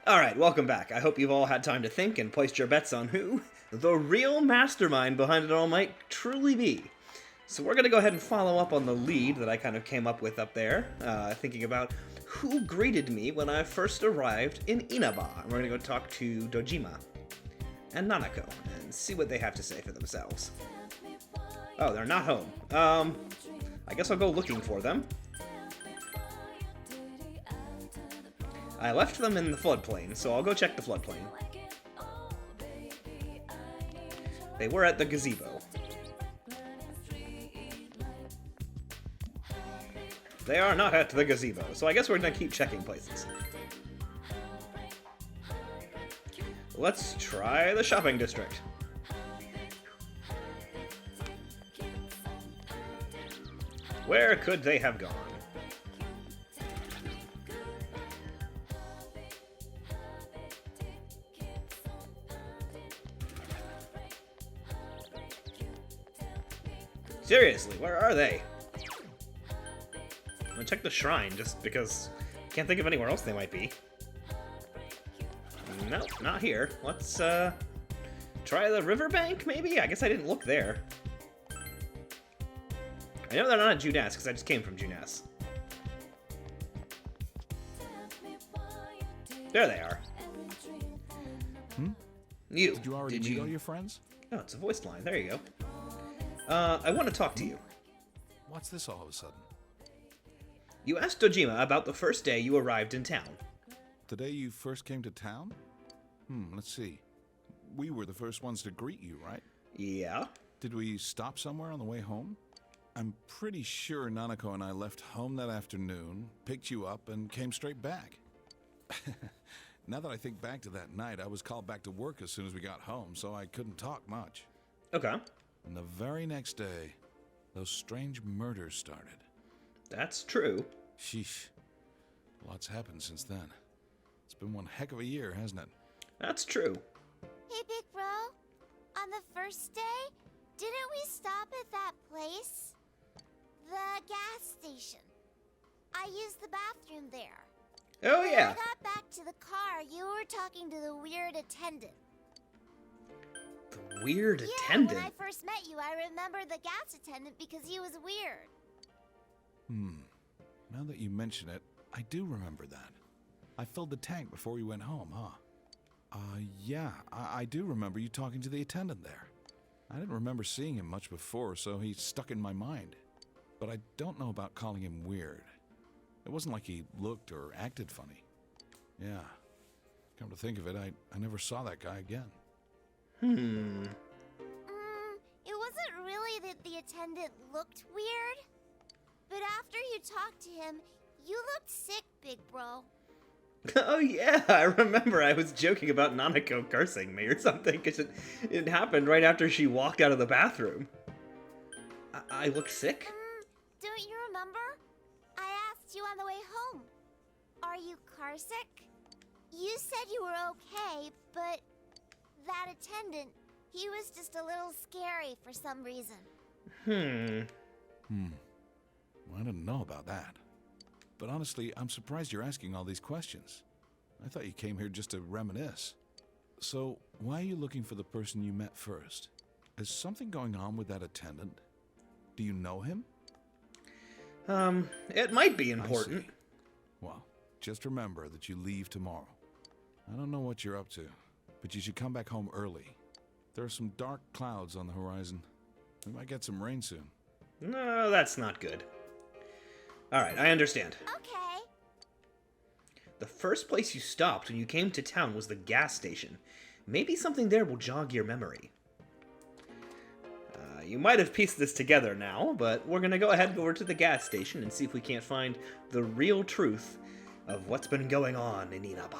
Alright, welcome back. I hope you've all had time to think and placed your bets on who the real mastermind behind it all might truly be. So we're going to go ahead and follow up on the lead that I kind of came up with up there, thinking about who greeted me when I first arrived in Inaba. And we're going to go talk to Dojima and Nanako and see what they have to say for themselves. Oh, they're not home. I guess I'll go looking for them. I left them in the floodplain, so I'll go check the floodplain. They were at the gazebo. They are not at the gazebo, so I guess we're gonna keep checking places. Let's try the shopping district. Where could they have gone? Seriously, where are they? I'm gonna check the shrine, just because I can't think of anywhere else they might be. Nope, not here. Let's, try the riverbank, maybe? I guess I didn't look there. I know they're not at Junas, because I just came from Junas. There they are. You. Did you already meet all your friends? Oh, it's a voice line. There you go. I want to talk to you. What's this all of a sudden? You asked Dojima about the first day you arrived in town. The day you first came to town? Let's see. We were the first ones to greet you, right? Yeah? Did we stop somewhere on the way home? I'm pretty sure Nanako and I left home that afternoon, picked you up, and came straight back. Now that I think back to that night, I was called back to work as soon as we got home, so I couldn't talk much. Okay. And the very next day, those strange murders started. That's true. Sheesh. Lots happened since then. It's been one heck of a year, hasn't it? That's true. Hey, big bro. On the first day, didn't we stop at that place? The gas station. I used the bathroom there. Oh, When yeah. I got back to the car, you were talking to the weird attendant. The weird Yeah, attendant. when I first met you, I remember the gas attendant because he was weird. Now that you mention it, I do remember that. I filled the tank before we went home, huh? Yeah, I do remember you talking to the attendant there. I didn't remember seeing him much before, so he stuck in my mind. But I don't know about calling him weird. It wasn't like he looked or acted funny. Yeah. Come to think of it, I never saw that guy again. It wasn't really that the attendant looked weird. But after you talked to him, you looked sick, big bro. Oh, yeah. I remember I was joking about Nanako cursing me or something, because it happened right after she walked out of the bathroom. I looked sick? Don't you remember? I asked you on the way home. Are you carsick? You said you were okay, but that attendant, he was just a little scary for some reason. Well, I didn't know about that. But honestly, I'm surprised you're asking all these questions. I thought you came here just to reminisce. So, why are you looking for the person you met first? Is something going on with that attendant? Do you know him? It might be I important. see. Well, just remember that you leave tomorrow. I don't know what you're up to, but you should come back home early. There are some dark clouds on the horizon. We might get some rain soon. No, that's not good. Alright, I understand. Okay. The first place you stopped when you came to town was the gas station. Maybe something there will jog your memory. You might have pieced this together now, but we're gonna go ahead and go over to the gas station and see if we can't find the real truth of what's been going on in Inaba.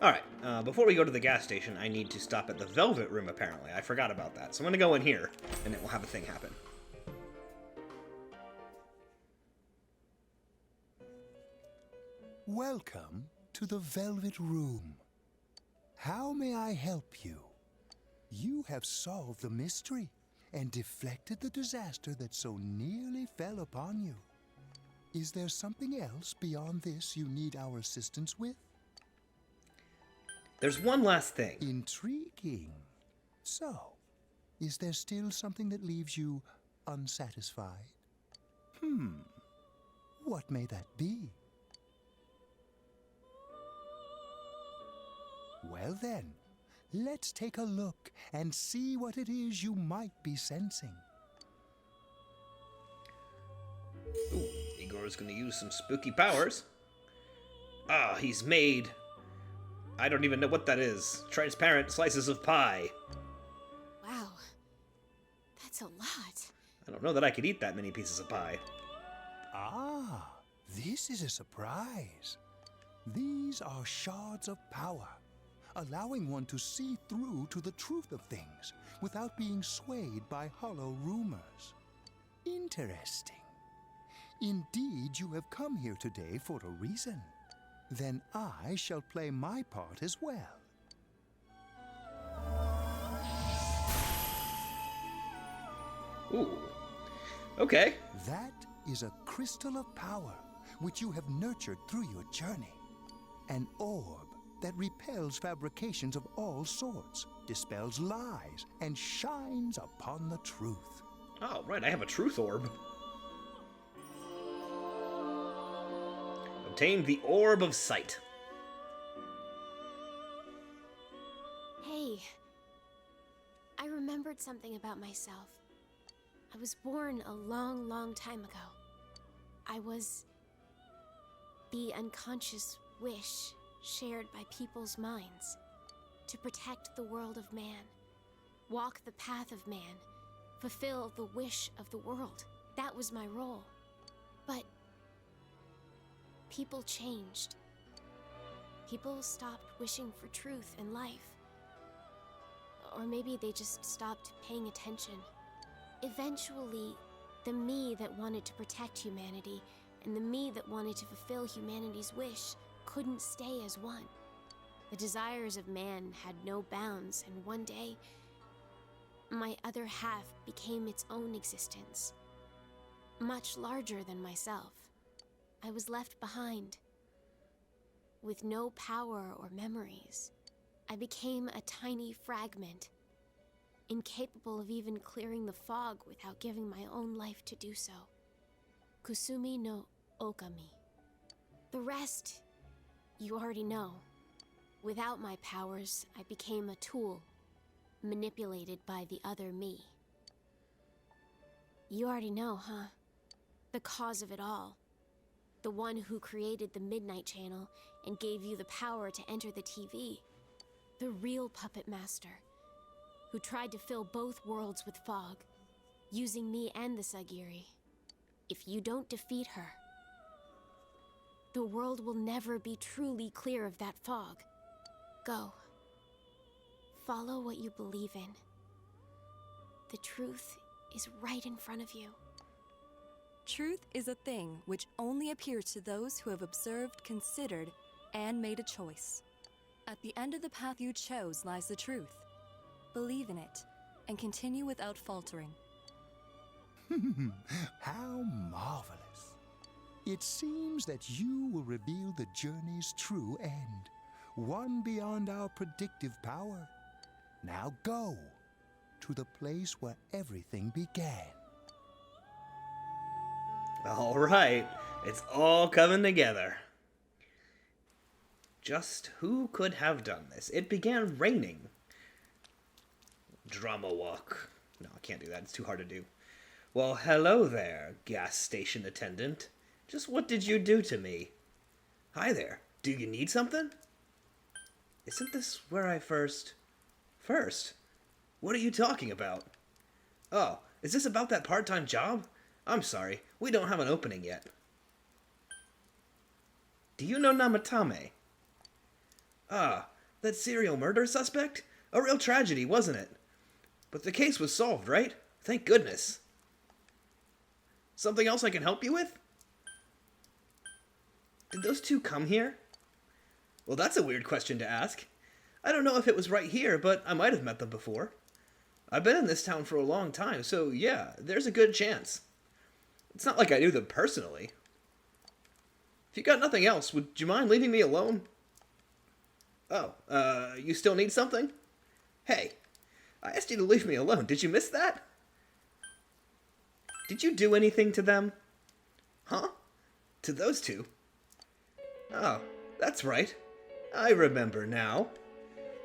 Alright, before we go to the gas station, I need to stop at the Velvet Room, apparently. I forgot about that, so I'm gonna go in here, and it will have a thing happen. Welcome to the Velvet Room. How may I help you? You have solved the mystery and deflected the disaster that so nearly fell upon you. Is there something else beyond this you need our assistance with? There's one last thing. Intriguing. So, is there still something that leaves you unsatisfied? What may that be? Well then, let's take a look and see what it is you might be sensing. Ooh, Igor's gonna use some spooky powers. Ah, he's made... I don't even know what that is. Transparent slices of pie. Wow. That's a lot. I don't know that I could eat that many pieces of pie. Ah, this is a surprise. These are shards of power, allowing one to see through to the truth of things without being swayed by hollow rumors. Interesting. Indeed, you have come here today for a reason. Then I shall play my part as well. Ooh. Okay. That is a crystal of power, which you have nurtured through your journey. An orb that repels fabrications of all sorts, dispels lies, and shines upon the truth. Oh, right, I have a truth orb. Obtained the Orb of Sight. Hey. I remembered something about myself. I was born a long, long time ago. I was the unconscious wish shared by people's minds to protect the world of man, walk the path of man, fulfill the wish of the world. That was my role. But people changed. People stopped wishing for truth in life. Or maybe they just stopped paying attention. Eventually, the me that wanted to protect humanity and the me that wanted to fulfill humanity's wish couldn't stay as one. The desires of man had no bounds, and one day, my other half became its own existence, much larger than myself. I was left behind, with no power or memories. I became a tiny fragment, incapable of even clearing the fog without giving my own life to do so. Kusumi no Okami. The rest, you already know. Without my powers, I became a tool, manipulated by the other me. You already know, huh? The cause of it all. The one who created the Midnight Channel and gave you the power to enter the TV. The real puppet master, who tried to fill both worlds with fog, using me and the Sagiri. If you don't defeat her, the world will never be truly clear of that fog. Go. Follow what you believe in. The truth is right in front of you. Truth is a thing which only appears to those who have observed, considered, and made a choice. At the end of the path you chose lies the truth. Believe in it, and continue without faltering. How marvelous. It seems that you will reveal the journey's true end, one beyond our predictive power. Now go to the place where everything began. All right, it's all coming together. Just who could have done this? It began raining. Drama walk. No, I can't do that. It's too hard to do. Well, hello there, gas station attendant. Just what did you do to me? Hi there. Do you need something? Isn't this where I first... First? What are you talking about? Oh, is this about that part-time job? I'm sorry, we don't have an opening yet. Do you know Namatame? Ah, that serial murder suspect? A real tragedy, wasn't it? But the case was solved, right? Thank goodness. Something else I can help you with? Did those two come here? Well, that's a weird question to ask. I don't know if it was right here, but I might have met them before. I've been in this town for a long time, so yeah, there's a good chance. It's not like I knew them personally. If you got nothing else, would you mind leaving me alone? Oh, you still need something? Hey, I asked you to leave me alone. Did you miss that? Did you do anything to them? Huh? To those two? Oh, that's right. I remember now.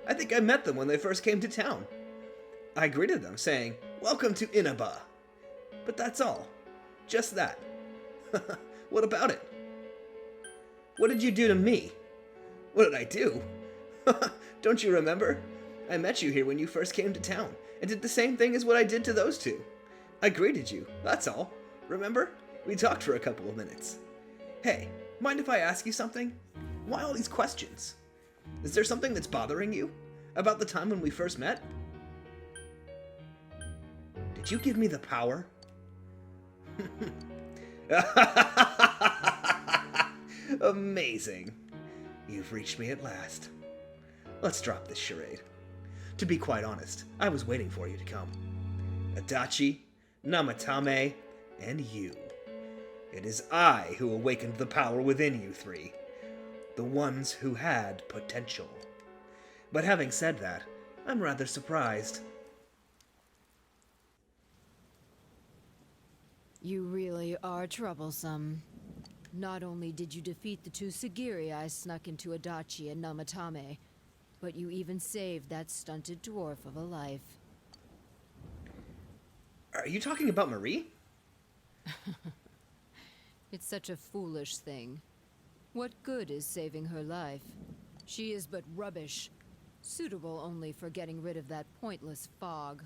I think I met them when they first came to town. I greeted them, saying, "Welcome to Inaba." But that's all. Just that. What about it? What did you do to me? What did I do? Don't you remember? I met you here when you first came to town, and did the same thing as what I did to those two. I greeted you, that's all. Remember? We talked for a couple of minutes. Hey, mind if I ask you something? Why all these questions? Is there something that's bothering you? About the time when we first met? Did you give me the power? Amazing. You've reached me at last. Let's drop this charade. To be quite honest, I was waiting for you to come. Adachi, Namatame, and you. It is I who awakened the power within you three. The ones who had potential. But having said that, I'm rather surprised. You really are troublesome. Not only did you defeat the two Sagiri I snuck into Adachi and Namatame, but you even saved that stunted dwarf of a life. Are you talking about Marie? It's such a foolish thing. What good is saving her life? She is but rubbish, suitable only for getting rid of that pointless fog.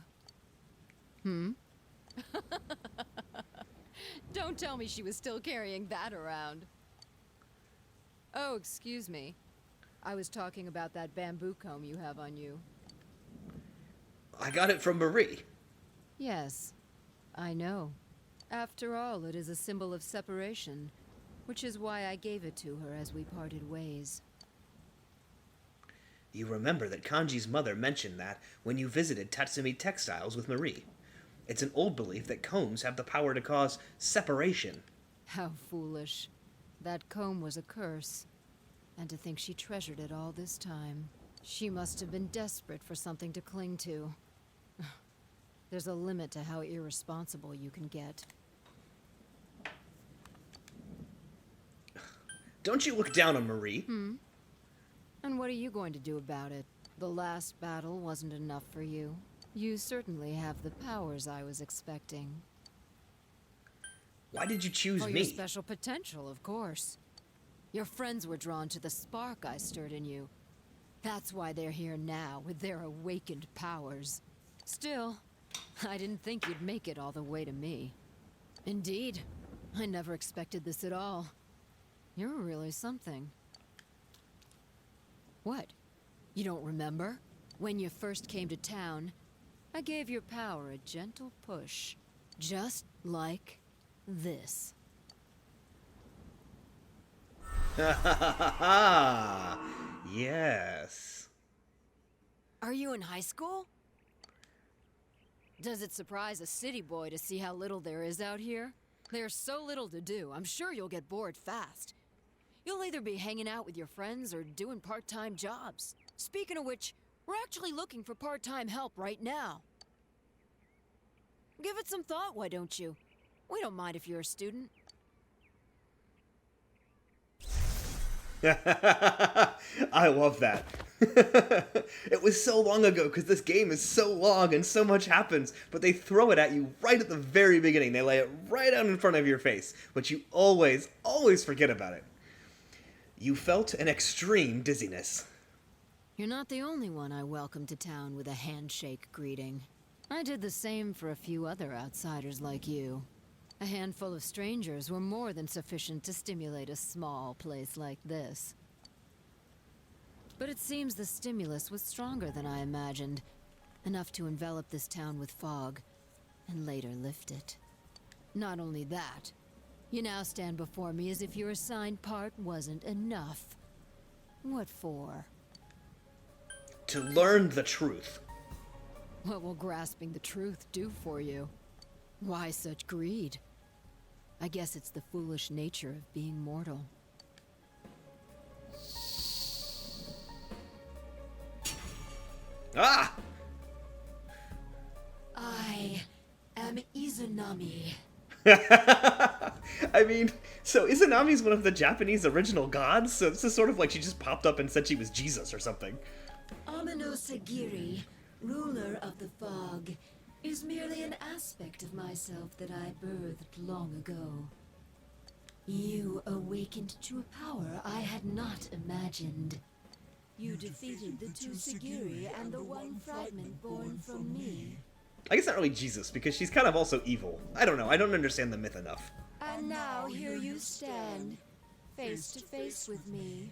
Don't tell me she was still carrying that around. Oh, excuse me. I was talking about that bamboo comb you have on you. I got it from Marie. Yes, I know. After all, it is a symbol of separation, which is why I gave it to her as we parted ways. You remember that Kanji's mother mentioned that when you visited Tatsumi Textiles with Marie. It's an old belief that combs have the power to cause separation. How foolish. That comb was a curse. And to think she treasured it all this time. She must have been desperate for something to cling to. There's a limit to how irresponsible you can get. Don't you look down on Marie. And what are you going to do about it? The last battle wasn't enough for you. You certainly have the powers I was expecting. Why did you choose For me? your special potential, of course. Your friends were drawn to the spark I stirred in you. That's why they're here now, with their awakened powers. Still, I didn't think you'd make it all the way to me. Indeed, I never expected this at all. You're really something. What? You don't remember? When you first came to town, I gave your power a gentle push. Just like this. Yes. Are you in high school? Does it surprise a city boy to see how little there is out here? There's so little to do, I'm sure you'll get bored fast. You'll either be hanging out with your friends or doing part-time jobs. Speaking of which, we're actually looking for part-time help right now. Give it some thought, why don't you? We don't mind if you're a student. I love that. It was so long ago because this game is so long and so much happens, but they throw it at you right at the very beginning. They lay it right out in front of your face, but you always, always forget about it. You felt an extreme dizziness. You're not the only one I welcomed to town with a handshake greeting. I did the same for a few other outsiders like you. A handful of strangers were more than sufficient to stimulate a small place like this. But it seems the stimulus was stronger than I imagined. Enough to envelop this town with fog, and later lift it. Not only that, you now stand before me as if your assigned part wasn't enough. What for? To learn the truth. What will grasping the truth do for you? Why such greed? I guess it's the foolish nature of being mortal. Ah! I am Izanami. I mean, so Izanami's one of the Japanese original gods, so this is sort of like she just popped up and said she was Jesus or something. Amano Sagiri, ruler of the fog, is merely an aspect of myself that I birthed long ago. You awakened to a power I had not imagined. You defeated the two Sagiri and the one fragment born from me. I guess not really Jesus, because she's kind of also evil. I don't know, I don't understand the myth enough. And now here you stand, face to face with me.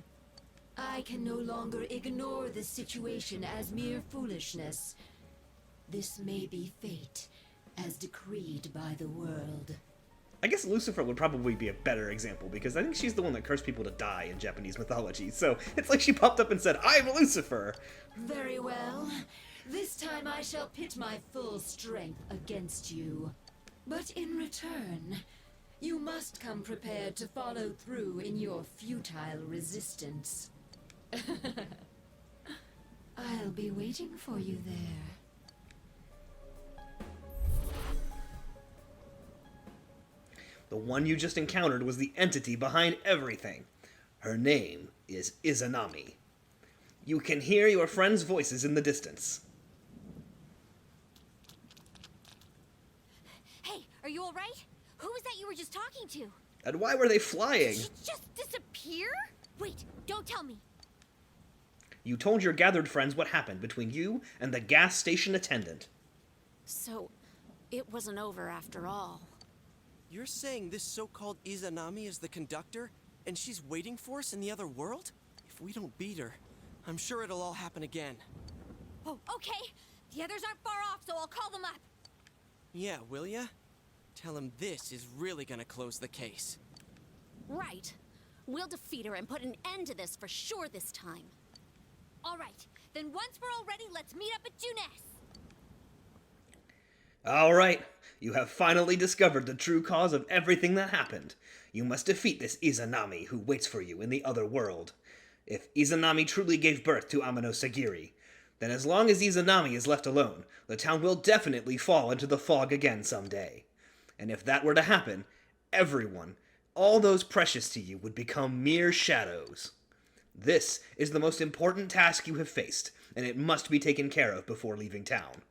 I can no longer ignore this situation as mere foolishness. This may be fate, as decreed by the world. I guess Lucifer would probably be a better example, because I think she's the one that cursed people to die in Japanese mythology, so it's like she popped up and said, I'm Lucifer! Very well. This time I shall pit my full strength against you. But in return, you must come prepared to follow through in your futile resistance. I'll be waiting for you there. The one you just encountered was the entity behind everything. Her name is Izanami. You can hear your friends' voices in the distance. Hey, are you alright? Who was that you were just talking to? And why were they flying? Did she just disappear? Wait, don't tell me. You told your gathered friends what happened between you and the gas station attendant. So, it wasn't over after all. You're saying this so-called Izanami is the conductor, and she's waiting for us in the other world? If we don't beat her, I'm sure it'll all happen again. Oh, okay. The others aren't far off, so I'll call them up. Yeah, will ya? Tell him this is really gonna close the case. Right. We'll defeat her and put an end to this for sure this time. All right. Then once we're all ready, let's meet up at Junes. All right, you have finally discovered the true cause of everything that happened. You must defeat this Izanami who waits for you in the other world. If Izanami truly gave birth to Amano Sagiri, then as long as Izanami is left alone, the town will definitely fall into the fog again someday. And if that were to happen, everyone, all those precious to you, would become mere shadows. This is the most important task you have faced, and it must be taken care of before leaving town.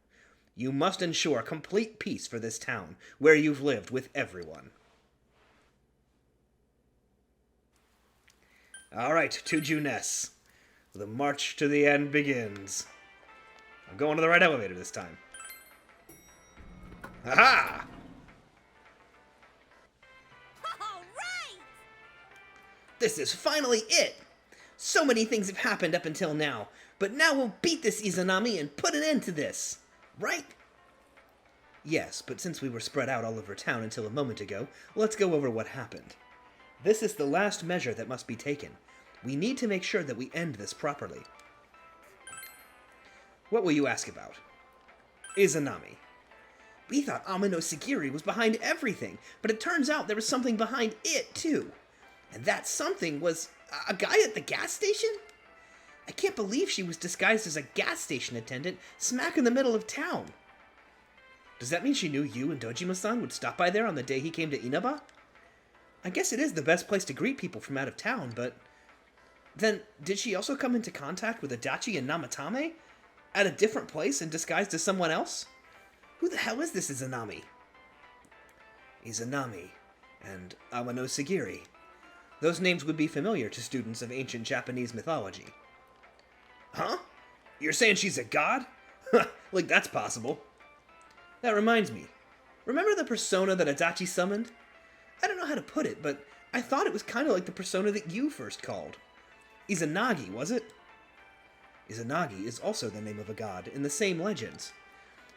You must ensure complete peace for this town, where you've lived with everyone. Alright, to Junes. The march to the end begins. I'm going to the right elevator this time. Aha! All right! This is finally it! So many things have happened up until now, but now we'll beat this Izanami and put an end to this. Right? Yes, but since we were spread out all over town until a moment ago, let's go over what happened. This is the last measure that must be taken. We need to make sure that we end this properly. What will you ask about? Izanami. We thought Amano Sagiri was behind everything, but it turns out there was something behind it, too. And that something was a guy at the gas station? I can't believe she was disguised as a gas station attendant smack in the middle of town. Does that mean she knew you and Dojima-san would stop by there on the day he came to Inaba? I guess it is the best place to greet people from out of town, but... Then, did she also come into contact with Adachi and Namatame? At a different place and disguised as someone else? Who the hell is this Izanami? Izanami and Amano Sagiri. Those names would be familiar to students of ancient Japanese mythology. Huh? You're saying she's a god? Like that's possible. That reminds me. Remember the persona that Adachi summoned? I don't know how to put it, but I thought it was kind of like the persona that you first called. Izanagi, was it? Izanagi is also the name of a god in the same legends.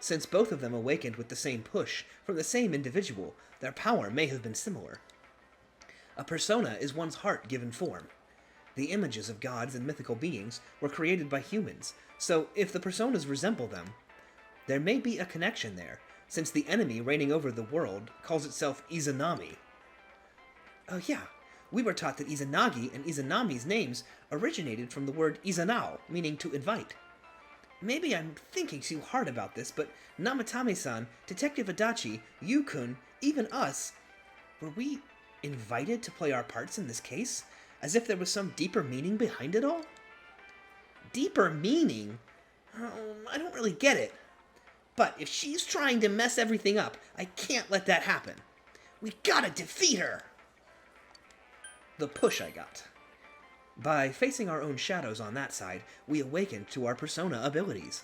Since both of them awakened with the same push from the same individual, their power may have been similar. A persona is one's heart given form. The images of gods and mythical beings were created by humans, so if the personas resemble them, there may be a connection there, since the enemy reigning over the world calls itself Izanami. Oh yeah, we were taught that Izanagi and Izanami's names originated from the word Izanao, meaning to invite. maybe I'm thinking too hard about this, but Namatame-san, Detective Adachi, Yu-kun, even us, were we invited to play our parts in this case? As if there was some deeper meaning behind it all? Deeper meaning? I don't really get it. But if she's trying to mess everything up, I can't let that happen. We gotta defeat her! The push I got. By facing our own shadows on that side, we awakened to our persona abilities.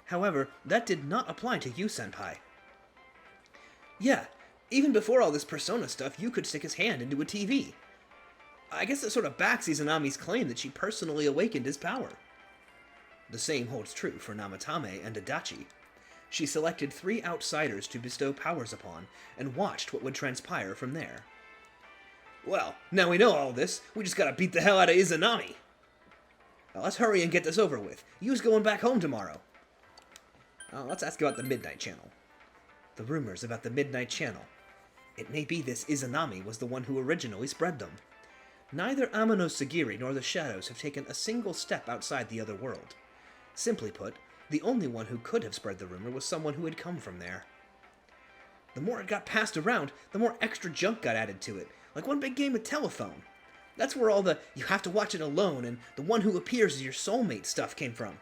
However, that did not apply to you, Senpai. Yeah, even before all this persona stuff, you could stick his hand into a TV. I guess it sort of backs Izanami's claim that she personally awakened his power. The same holds true for Namatame and Adachi. She selected 3 outsiders to bestow powers upon, and watched what would transpire from there. Well, now we know all this, we just gotta beat the hell out of Izanami! Now let's hurry and get this over with. You's going back home tomorrow. Let's ask about the Midnight Channel. The rumors about the Midnight Channel. It may be this Izanami was the one who originally spread them. Neither Amano Sagiri nor the Shadows have taken a single step outside the other world. Simply put, the only one who could have spread the rumor was someone who had come from there. The more it got passed around, the more extra junk got added to it, like one big game of telephone. That's where all the "you have to watch it alone" and "the one who appears as your soulmate" stuff came from.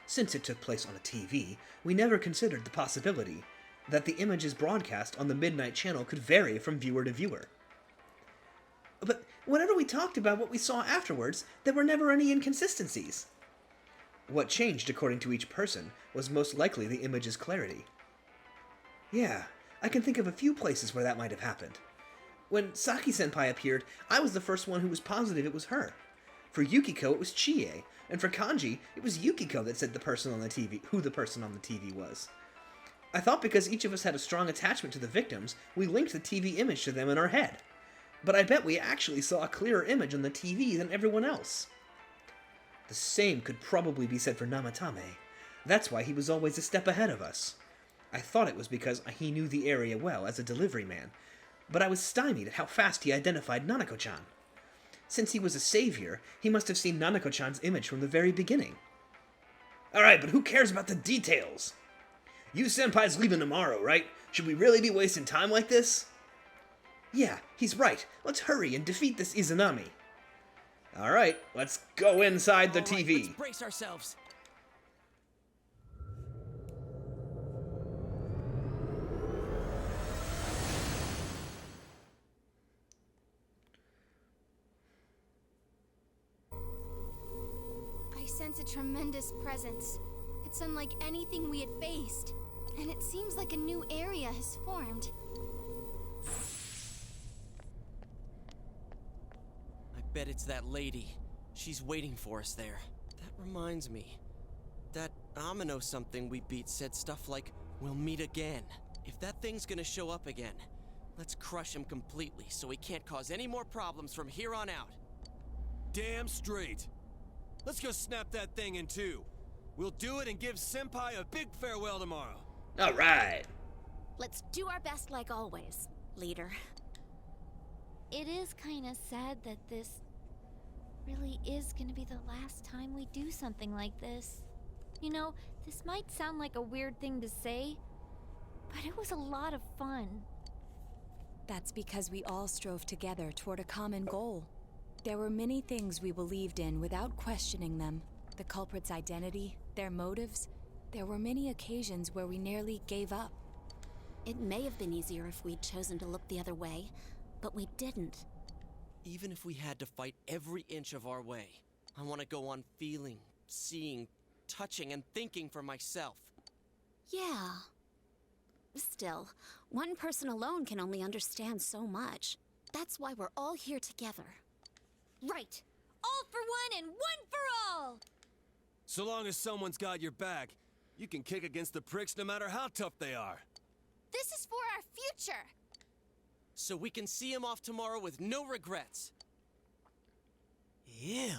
Since it took place on a TV, we never considered the possibility that the images broadcast on the Midnight Channel could vary from viewer to viewer. But whenever we talked about what we saw afterwards, there were never any inconsistencies. What changed according to each person was most likely the image's clarity. Yeah, I can think of a few places where that might have happened. When Saki-senpai appeared, I was the first one who was positive it was her. For Yukiko, it was Chie, and for Kanji, it was Yukiko that said who the person on the TV was. I thought because each of us had a strong attachment to the victims, we linked the TV image to them in our head. But I bet we actually saw a clearer image on the TV than everyone else. The same could probably be said for Namatame. That's why he was always a step ahead of us. I thought it was because he knew the area well as a delivery man, but I was stymied at how fast he identified Nanako-chan. Since he was a savior, he must have seen Nanako-chan's image from the very beginning. Alright, but who cares about the details? You senpai's leaving tomorrow, right? Should we really be wasting time like this? Yeah, he's right. Let's hurry and defeat this Izanami. Alright, let's go inside the TV. Let's brace ourselves. I sense a tremendous presence. It's unlike anything we had faced. And it seems like a new area has formed. I bet it's that lady. She's waiting for us there. That reminds me. That Amino something we beat said stuff like, "We'll meet again." If that thing's gonna show up again, let's crush him completely so he can't cause any more problems from here on out. Damn straight. Let's go snap that thing in two. We'll do it and give Senpai a big farewell tomorrow. Alright. Let's do our best like always, leader. It is kind of sad that this really is gonna be the last time we do something like this. You know, this might sound like a weird thing to say, but it was a lot of fun. That's because we all strove together toward a common goal. There were many things we believed in without questioning them. The culprit's identity, their motives. There were many occasions where we nearly gave up. It may have been easier if we'd chosen to look the other way, but we didn't. Even if we had to fight every inch of our way, I want to go on feeling, seeing, touching, and thinking for myself. Yeah. Still, one person alone can only understand so much. That's why we're all here together. Right! All for one and one for all! So long as someone's got your back, you can kick against the pricks no matter how tough they are. This is for our future! So we can see him off tomorrow with no regrets. Ew.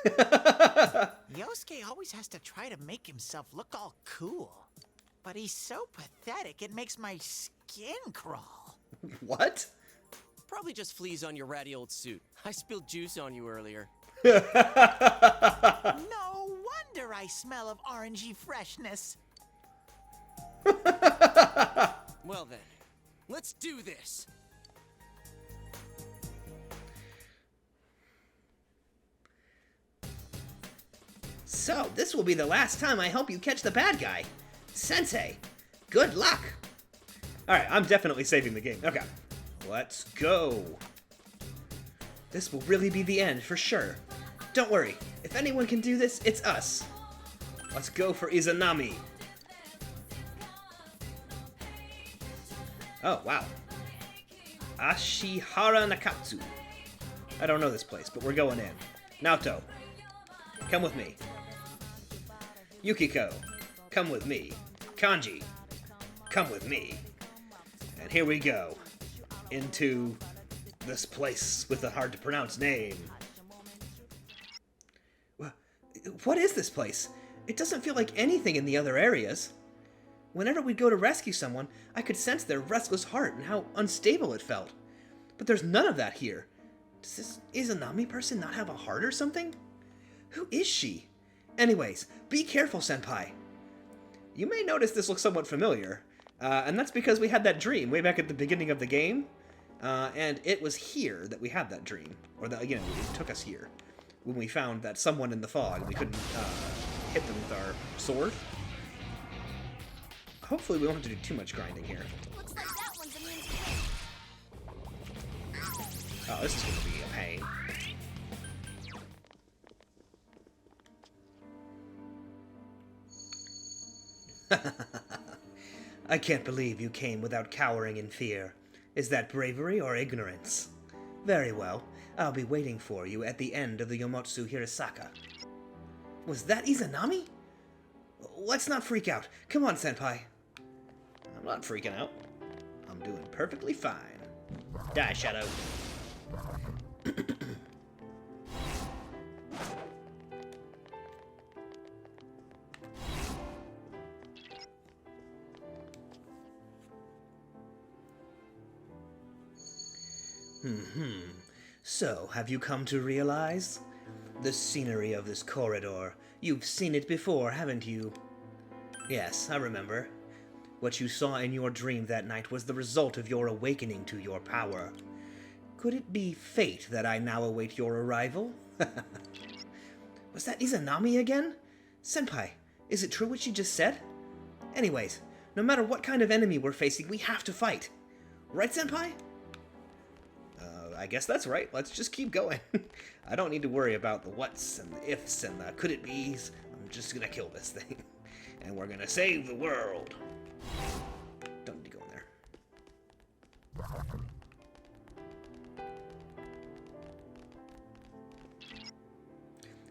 Yosuke always has to try to make himself look all cool. But he's so pathetic, it makes my skin crawl. What? Probably just fleas on your ratty old suit. I spilled juice on you earlier. No wonder I smell of orangey freshness. Well then, let's do this. So, this will be the last time I help you catch the bad guy. Sensei, good luck. Alright, I'm definitely saving the game. Okay, let's go. This will really be the end, for sure. Don't worry, if anyone can do this, it's us. Let's go for Izanami. Oh, wow. Ashihara Nakatsu. I don't know this place, but we're going in. Naoto, come with me. Yukiko, come with me. Kanji, come with me. And here we go. Into this place with a hard to pronounce name. What is this place? It doesn't feel like anything in the other areas. Whenever we'd go to rescue someone, I could sense their restless heart and how unstable it felt. But there's none of that here. Does this Izanami person not have a heart or something? Who is she? Anyways, be careful, Senpai. You may notice this looks somewhat familiar, and that's because we had that dream way back at the beginning of the game, and it was here that we had that dream, or that, it took us here, when we found that someone in the fog, and we couldn't hit them with our sword. Hopefully we won't have to do too much grinding here. Looks like that one's immune to pain. Oh, this is going to be a pain. I can't believe you came without cowering in fear. Is that bravery or ignorance? Very well. I'll be waiting for you at the end of the Yomotsu Hirasaka. Was that Izanami? Let's not freak out. Come on, Senpai. I'm not freaking out. I'm doing perfectly fine. Die, Shadow. So, have you come to realize? The scenery of this corridor. You've seen it before, haven't you? Yes, I remember. What you saw in your dream that night was the result of your awakening to your power. Could it be fate that I now await your arrival? Was that Izanami again? Senpai, is it true what she just said? Anyways, no matter what kind of enemy we're facing, we have to fight. Right, Senpai? I guess that's right. Let's just keep going. I don't need to worry about the whats and the ifs and the could it be's. I'm just gonna kill this thing. And we're gonna save the world. Don't need to go in there.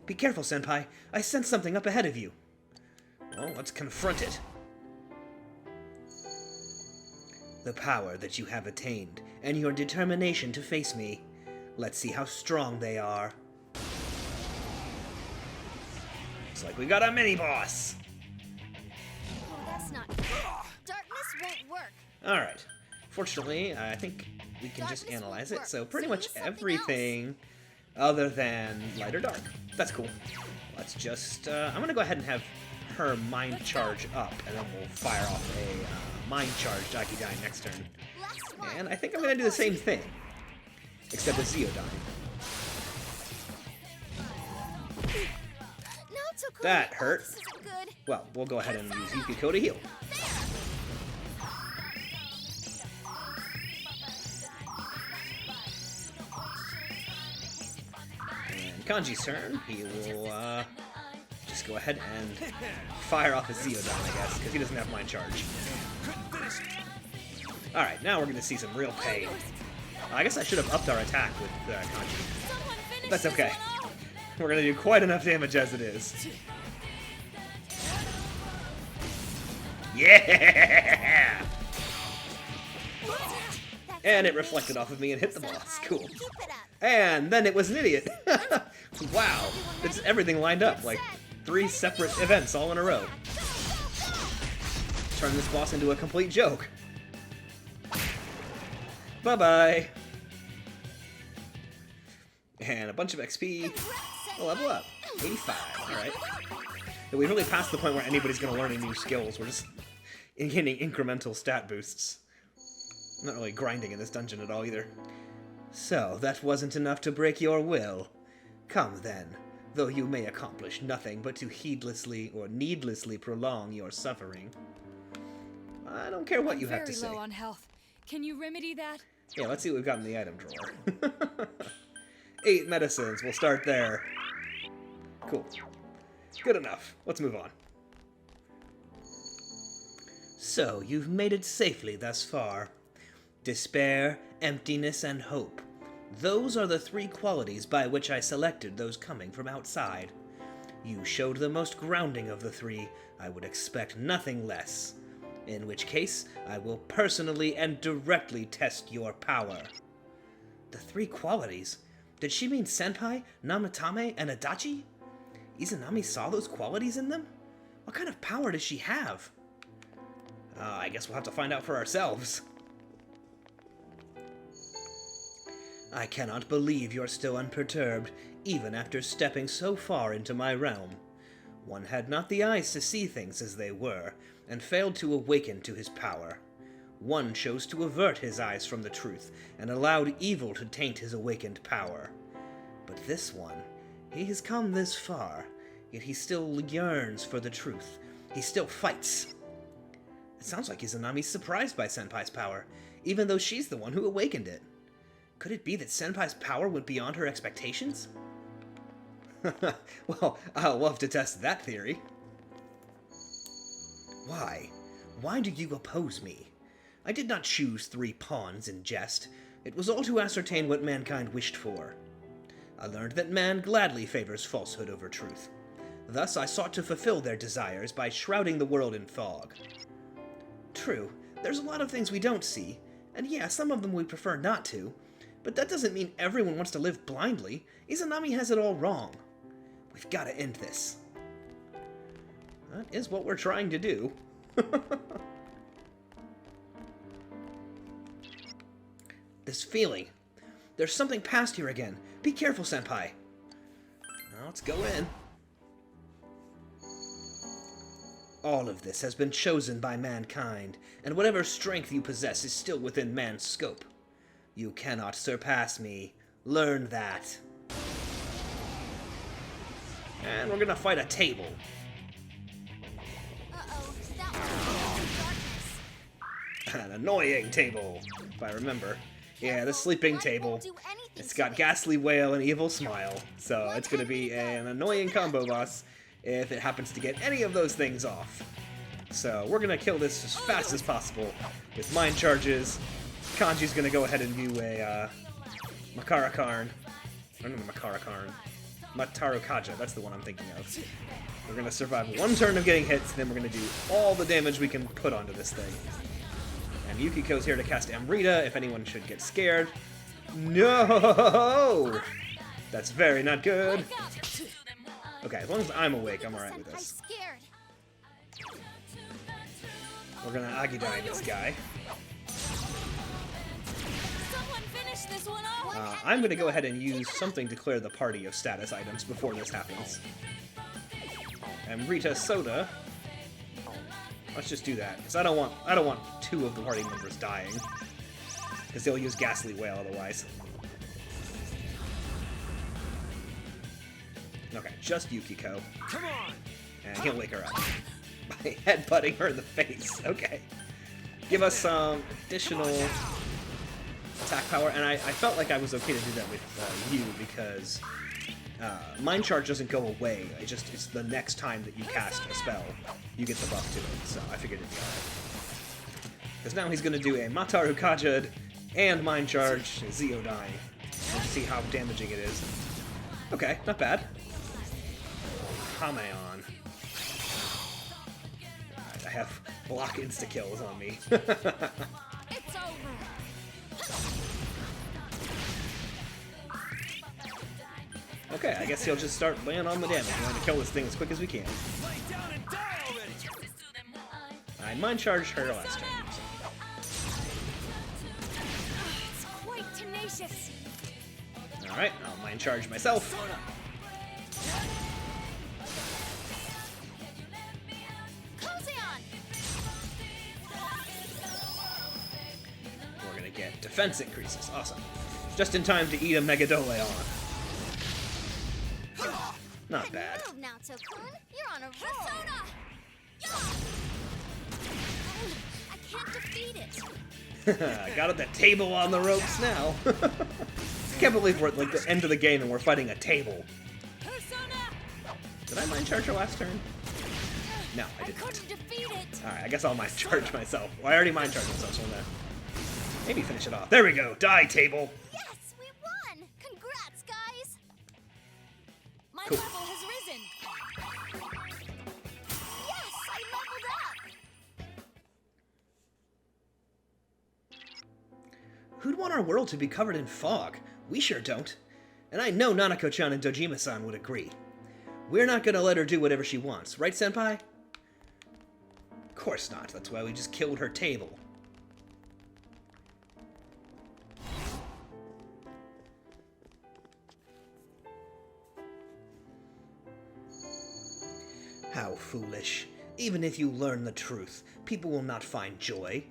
Be careful, Senpai. I sense something up ahead of you. Well, let's confront it. The power that you have attained, and your determination to face me. Let's see how strong they are. Looks like we got a mini-boss. Oh, that's not... Darkness won't work. Alright. Fortunately, I think we can just analyze it, so pretty much everything other than light or dark. That's cool. Let's just... I'm gonna go ahead and have her mind charge up, and then we'll fire off a mind charge Dakidai next turn. And I think I'm gonna do the same thing, except with Zeodyne. That hurt. Well, we'll go ahead and use Yukiko to heal. And Kanji's turn. He will just go ahead and fire off his Zeodyne, I guess, because he doesn't have mind charge. Alright, now we're going to see some real pain. I guess I should have upped our attack with Kanji. That's okay. We're going to do quite enough damage as it is. Yeah! And it reflected off of me and hit the boss. Cool. And then it was an idiot. Wow. It's everything lined up, like 3 separate events all in a row. Turn this boss into a complete joke. Bye-bye. And a bunch of XP. Level up. 85. Alright. We've really passed the point where anybody's going to learn any new skills. We're just getting incremental stat boosts. I'm not really grinding in this dungeon at all either. So, that wasn't enough to break your will. Come then, though you may accomplish nothing but to heedlessly or needlessly prolong your suffering. I don't care what you have to say. Very low on health. Can you remedy that? Yeah, let's see what we've got in the item drawer. 8 medicines. We'll start there. Cool. Good enough. Let's move on. So, you've made it safely thus far. Despair, emptiness, and hope. Those are the 3 qualities by which I selected those coming from outside. You showed the most grounding of the 3. I would expect nothing less. In which case, I will personally and directly test your power. The 3 qualities? Did she mean Senpai, Namatame, and Adachi? Izanami saw those qualities in them? What kind of power does she have? I guess we'll have to find out for ourselves. I cannot believe you're still unperturbed, even after stepping so far into my realm. One had not the eyes to see things as they were, and failed to awaken to his power. One chose to avert his eyes from the truth, and allowed evil to taint his awakened power. But this one, he has come this far, yet he still yearns for the truth. He still fights. It sounds like Izanami's surprised by Senpai's power, even though she's the one who awakened it. Could it be that Senpai's power went beyond her expectations? Well, I'll love to test that theory. Why? Why do you oppose me? I did not choose 3 pawns in jest. It was all to ascertain what mankind wished for. I learned that man gladly favors falsehood over truth. Thus I sought to fulfill their desires by shrouding the world in fog. True, there's a lot of things we don't see, and yeah, some of them we prefer not to, but that doesn't mean everyone wants to live blindly. Izanami has it all wrong. We've got to end this. That is what we're trying to do. This feeling. There's something past here again. Be careful, Senpai. Now, let's go in. All of this has been chosen by mankind, and whatever strength you possess is still within man's scope. You cannot surpass me. Learn that. And we're gonna fight a table. Uh-oh, that was darkness. An annoying table, if I remember. Yeah, the sleeping table. It's got Ghastly Wail and Evil Smile, so it's gonna be an annoying combo boss if it happens to get any of those things off. So we're gonna kill this as fast as possible with mind charges. Kanji's gonna go ahead and do a Makarakarn. I don't know Makarakarn. Matarukaja, that's the one I'm thinking of. We're gonna survive 1 turn of getting hits, then we're gonna do all the damage we can put onto this thing. And Yukiko's here to cast Amrita if anyone should get scared. No! That's very not good. Okay, as long as I'm awake, I'm alright with this. We're gonna Agidai this guy. I'm gonna go ahead and use something to clear the party of status items before this happens. Amrita Soda. Let's just do that, because I don't want 2 of the party members dying. Because they'll use Ghastly Wail otherwise. Okay, just Yukiko. Come on! And he'll wake her up. By headbutting her in the face. Okay. Give us some additional attack power, and I felt like I was okay to do that with you, because Mind Charge doesn't go away. It's the next time that you cast a spell, you get the buff to it, so I figured it'd be alright. Because now he's going to do a Mataru Kajud and Mind Charge Zeodai, and see how damaging it is. Okay, not bad. Hameon. Alright, I have block insta-kills on me. It's over. Okay, I guess he'll just start laying on the damage. We're going to kill this thing as quick as we can. Lay down and die already! I mind charged her last turn. It's quite tenacious. Alright, I'll mind charge myself. defense increases. Awesome. Just in time to eat a Megadoleon. Not bad. Good move, Naoto-kun. You're on a roll. I can't defeat it. Got the table on the ropes now. I can't believe we're at like the end of the game and we're fighting a table. Did I mind charge her last turn? No, I didn't. Alright, I guess I'll mind charge myself. Well, I already mind charged myself, so I'm gonna maybe finish it off. There we go. Die, table. Yes, we won. Congrats, guys. My Cool. level has risen. Yes, I leveled up. Who'd want our world to be covered in fog? We sure don't. And I know Nanako-chan and Dojima-san would agree. We're not gonna let her do whatever she wants, right, Senpai? Of course not. That's why we just killed her table. How foolish. Even if you learn the truth, people will not find joy.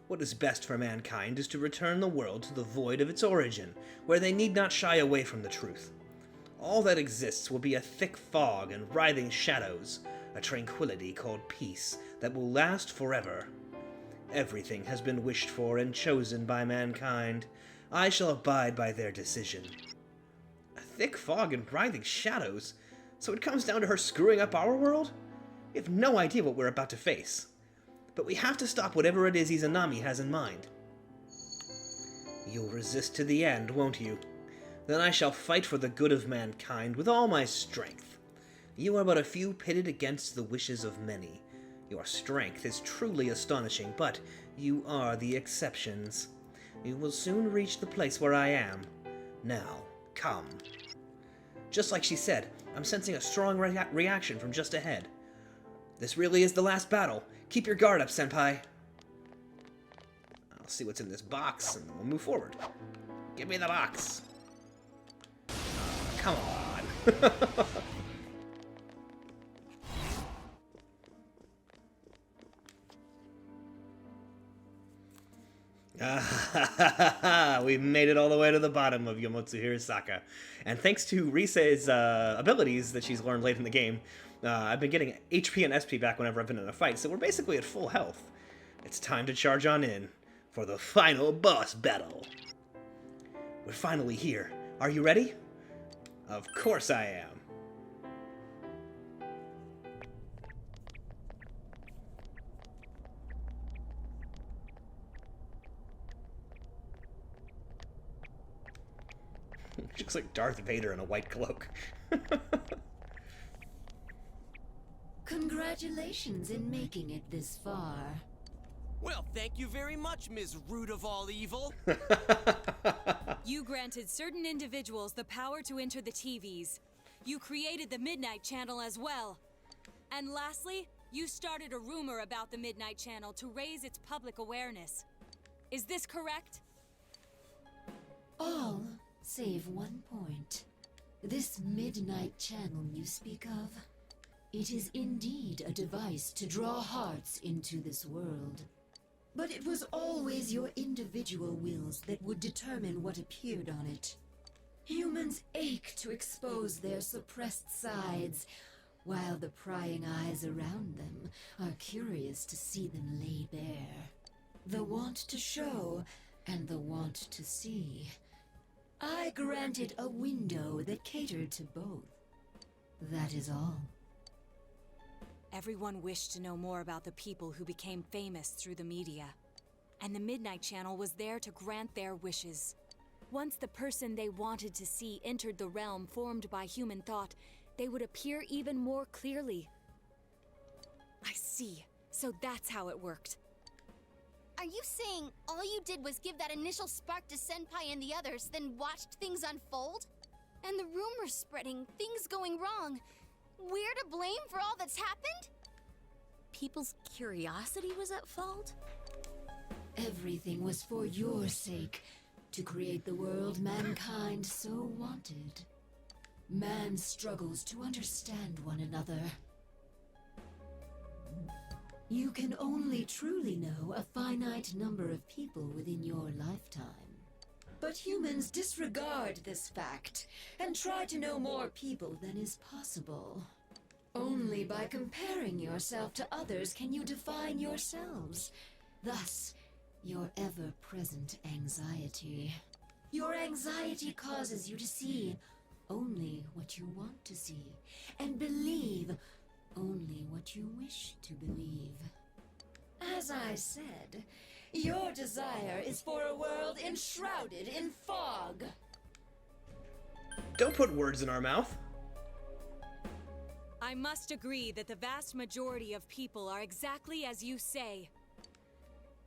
What is best for mankind is to return the world to the void of its origin, where they need not shy away from the truth. All that exists will be a thick fog and writhing shadows, a tranquility called peace that will last forever. Everything has been wished for and chosen by mankind. I shall abide by their decision. A thick fog and writhing shadows? So it comes down to her screwing up our world? We have no idea what we're about to face. But we have to stop whatever it is Izanami has in mind. You'll resist to the end, won't you? Then I shall fight for the good of mankind with all my strength. You are but a few pitted against the wishes of many. Your strength is truly astonishing, but you are the exceptions. You will soon reach the place where I am. Now, come. Just like she said, I'm sensing a strong reaction from just ahead. This really is the last battle. Keep your guard up, Senpai. I'll see what's in this box, and we'll move forward. Give me the box. Come on. We made it all the way to the bottom of Yomotsu Hirasaka. And thanks to Rise's abilities that she's learned late in the game, I've been getting HP and SP back whenever I've been in a fight, so we're basically at full health. It's time to charge on in for the final boss battle. We're finally here. Are you ready? Of course I am. She looks like Darth Vader in a white cloak. Congratulations in making it this far. Well, thank you very much, Ms. Root of all evil. You granted certain individuals the power to enter the TVs. You created the Midnight Channel as well. And lastly, you started a rumor about the Midnight Channel to raise its public awareness. Is this correct? All save one point. This Midnight Channel you speak of, it is indeed a device to draw hearts into this world. But it was always your individual wills that would determine what appeared on it. Humans ache to expose their suppressed sides, while the prying eyes around them are curious to see them lay bare. The want to show and the want to see. I granted a window that catered to both. That is all. Everyone wished to know more about the people who became famous through the media. And the Midnight Channel was there to grant their wishes. Once the person they wanted to see entered the realm formed by human thought, they would appear even more clearly. I see. So that's how it worked. Are you saying all you did was give that initial spark to Senpai and the others, then watched things unfold? And the rumors spreading, things going wrong. We're to blame for all that's happened? People's curiosity was at fault? Everything was for your sake, to create the world mankind so wanted. Man struggles to understand one another. You can only truly know a finite number of people within your lifetime. But humans disregard this fact and try to know more people than is possible. Only by comparing yourself to others can you define yourselves. Thus, your ever-present anxiety. Your anxiety causes you to see only what you want to see, and believe only what you wish to believe. As I said, your desire is for a world enshrouded in fog. Don't put words in our mouth. I must agree that the vast majority of people are exactly as you say.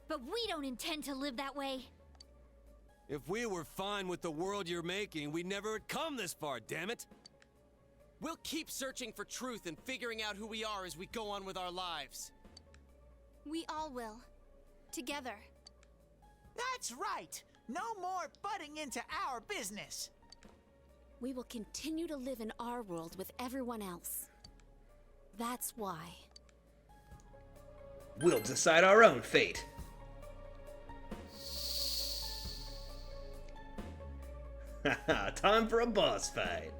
But we don't intend to live that way. If we were fine with the world you're making, we never would come this far, damn it! We'll keep searching for truth and figuring out who we are as we go on with our lives. We all will. Together. That's right! No more butting into our business! We will continue to live in our world with everyone else. That's why. We'll decide our own fate. Haha, time for a boss fight.